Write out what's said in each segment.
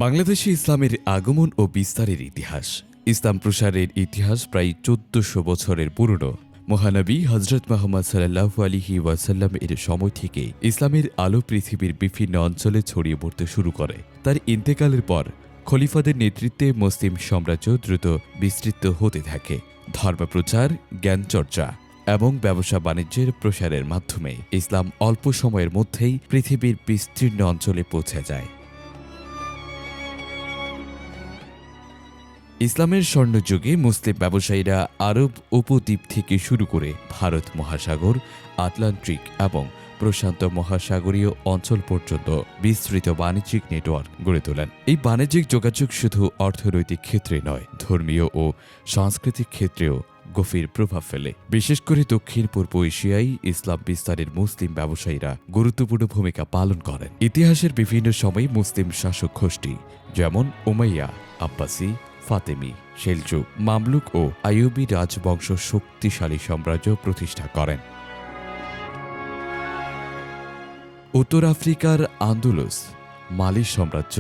বাংলাদেশে ইসলামের আগমন ও বিস্তারের ইতিহাস। ইসলাম প্রসারের ইতিহাস প্রায় ১৪০০ বছরের পুরনো। মহানবী হজরত মুহাম্মদ সাল্লাল্লাহু আলাইহি ওয়াসাল্লাম এর সময় থেকে ইসলামের আলো পৃথিবীর বিভিন্ন অঞ্চলে ছড়িয়ে পড়তে শুরু করে। তার ইন্তেকালের পর খলিফাদের নেতৃত্বে মুসলিম সাম্রাজ্য দ্রুত বিস্তৃত হতে থাকে। ধর্মপ্রচার, জ্ঞানচর্চা এবং ব্যবসা বাণিজ্যের প্রসারের মাধ্যমে ইসলাম অল্প সময়ের মধ্যেই পৃথিবীর বিস্তীর্ণ অঞ্চলে পৌঁছে যায়। ইসলামের স্বর্ণযুগে মুসলিম ব্যবসায়ীরা আরব উপদ্বীপ থেকে শুরু করে ভারত মহাসাগর, আটলান্টিক এবং প্রশান্ত মহাসাগরীয় অঞ্চল পর্যন্ত বিস্তৃত বাণিজ্যিক নেটওয়ার্ক গড়ে তোলেন। এই বাণিজ্যিক যোগাযোগ শুধু অর্থনৈতিক ক্ষেত্রে নয়, ধর্মীয় ও সাংস্কৃতিক ক্ষেত্রেও গভীর প্রভাব ফেলে। বিশেষ করে দক্ষিণ পূর্ব এশিয়ায় ইসলাম বিস্তারের মুসলিম ব্যবসায়ীরা গুরুত্বপূর্ণ ভূমিকা পালন করেন। ইতিহাসের বিভিন্ন সময়ে মুসলিম শাসক গোষ্ঠী যেমন উমাইয়া, আব্বাসি, ফাতেমি, সেলজুক, মামলুক ও আইয়ুবী রাজবংশ শক্তিশালী সাম্রাজ্য প্রতিষ্ঠা করেন। উত্তর আফ্রিকার আন্দোলস, মালি সাম্রাজ্য,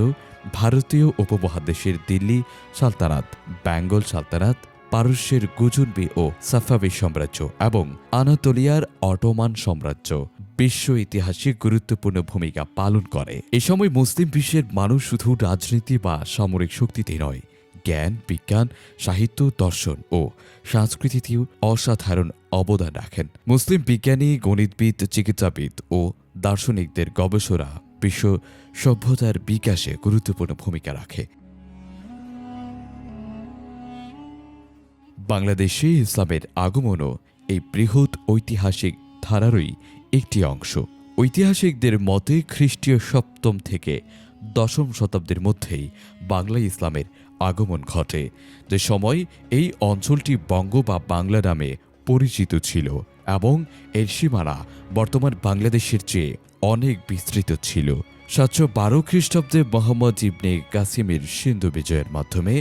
ভারতীয় উপমহাদেশের দিল্লি সালতানাত, বেঙ্গল সালতানাত, পারস্যের গুজুনবি ও সাফাবি সাম্রাজ্য এবং আনাতোলিয়ার অটোমান সাম্রাজ্য বিশ্ব ইতিহাসে গুরুত্বপূর্ণ ভূমিকা পালন করে। এ সময় মুসলিম বিশ্বের মানুষ শুধু রাজনীতি বা সামরিক শক্তিতে নয়, জ্ঞান, বিজ্ঞান, সাহিত্য, দর্শন ও সংস্কৃতিতেও অসাধারণ অবদান রাখেন। মুসলিম বিজ্ঞানী, গণিতবিদ, চিকিৎসাবিদ ও দার্শনিকদের গবেষণা বিশ্ব সভ্যতার বিকাশে গুরুত্বপূর্ণ ভূমিকা রাখে। বাংলাদেশে ইসলামের আগমনও এই বৃহৎ ঐতিহাসিক ধারারই একটি অংশ। ঐতিহাসিকদের মতে খ্রিস্টীয় ৭ম থেকে ১০ম শতাব্দীর মধ্যেই বাংলায় ইসলামের আগমন ঘটে, যে সময় এই অঞ্চলটি বঙ্গ বা বাংলা নামে পরিচিত ছিল এবং এর সীমানা বর্তমান বাংলাদেশের চেয়ে অনেক বিস্তৃত ছিল। ৭১২ খ্রিস্টাব্দে মোহাম্মদ ইবনে কাসিমের সিন্ধু বিজয়ের মাধ্যমে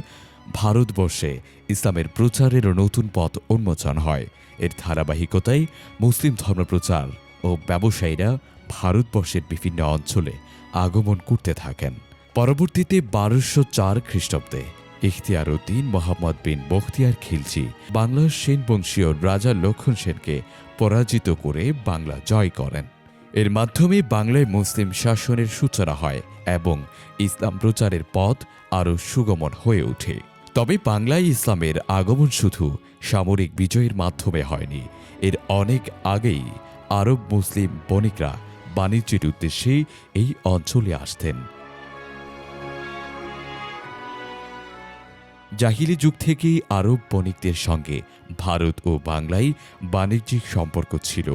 ভারতবর্ষে ইসলামের প্রচারের নতুন পথ উন্মোচন হয়। এর ধারাবাহিকতায় মুসলিম ধর্মপ্রচার ও ব্যবসায়ীরা ভারতবর্ষের বিভিন্ন অঞ্চলে আগমন করতে থাকেন। পরবর্তীতে ১২০৪ খ্রিস্টাব্দে ইখতিয়ার উদ্দিন মোহাম্মদ বিন বখতিয়ার খিলজি বাংলার সেন বংশীয় রাজা লক্ষণ সেনকে পরাজিত করে বাংলা জয় করেন। এর মাধ্যমে বাংলায় মুসলিম শাসনের সূচনা হয় এবং ইসলাম প্রচারের পথ আরও সুগমন হয়ে ওঠে। তবে বাংলায় ইসলামের আগমন শুধু সামরিক বিজয়ের মাধ্যমে হয়নি। এর অনেক আগেই আরব মুসলিম বণিকরা বাণিজ্যের উদ্দেশ্যে এই অঞ্চলে আসতেন। জাহিলি যুগ থেকেই আরব বণিকদের সঙ্গে ভারত ও বাংলায় বাণিজ্যিক সম্পর্ক ছিল।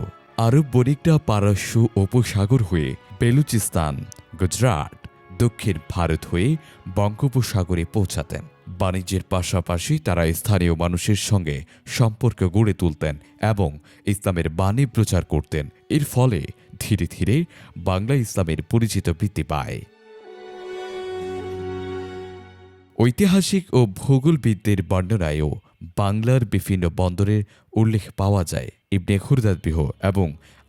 আরব বণিকরা পারস্য উপসাগর হয়ে বেলুচিস্তান, গুজরাট, দক্ষিণ ভারত হয়ে বঙ্গোপসাগরে পৌঁছাতেন। বাণিজ্যের পাশাপাশি তারা স্থানীয় মানুষের সঙ্গে সম্পর্ক গড়ে তুলতেন এবং ইসলামের বাণী প্রচার করতেন। এর ফলে ধীরে ধীরে বাংলা ইসলামের পরিচিত বৃদ্ধি পায়। ঐতিহাসিক ও ভূগোলবিদদের বর্ণনায়ও বাংলার বিভিন্ন বন্দরের উল্লেখ পাওয়া যায়। ইবনে খুরদাদবিহ এবং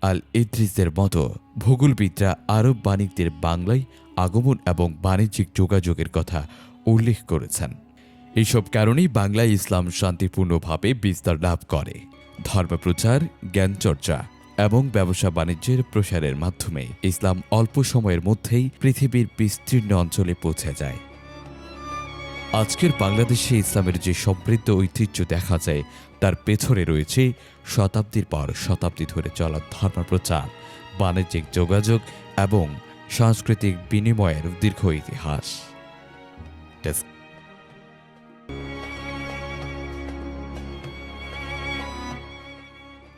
আল ইদ্রিসের মতো ভূগোলবিদরা আরব বাণিকদের বাংলায় আগমন এবং বাণিজ্যিক যোগাযোগের কথা উল্লেখ করেছেন। এইসব কারণেই বাংলায় ইসলাম শান্তিপূর্ণভাবে বিস্তার লাভ করে। ধর্মপ্রচার, জ্ঞানচর্চা এবং ব্যবসা বাণিজ্যের প্রসারের মাধ্যমে ইসলাম অল্প সময়ের মধ্যেই পৃথিবীর বিস্তীর্ণ অঞ্চলে পৌঁছে যায়। আজকের বাংলাদেশে ইসলামের যে সমৃদ্ধ ঐতিহ্য দেখা যায়, তার পেছনে রয়েছে শতাব্দীর পর শতাব্দী ধরে চলা ধর্মপ্রচার, বাণিজ্যিক যোগাযোগ এবং সাংস্কৃতিক বিনিময়ের দীর্ঘ ইতিহাস।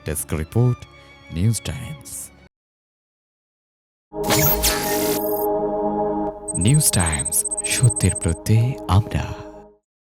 Desk report, news Times. News Times, সত্যের প্রত্যয়ে আমরা।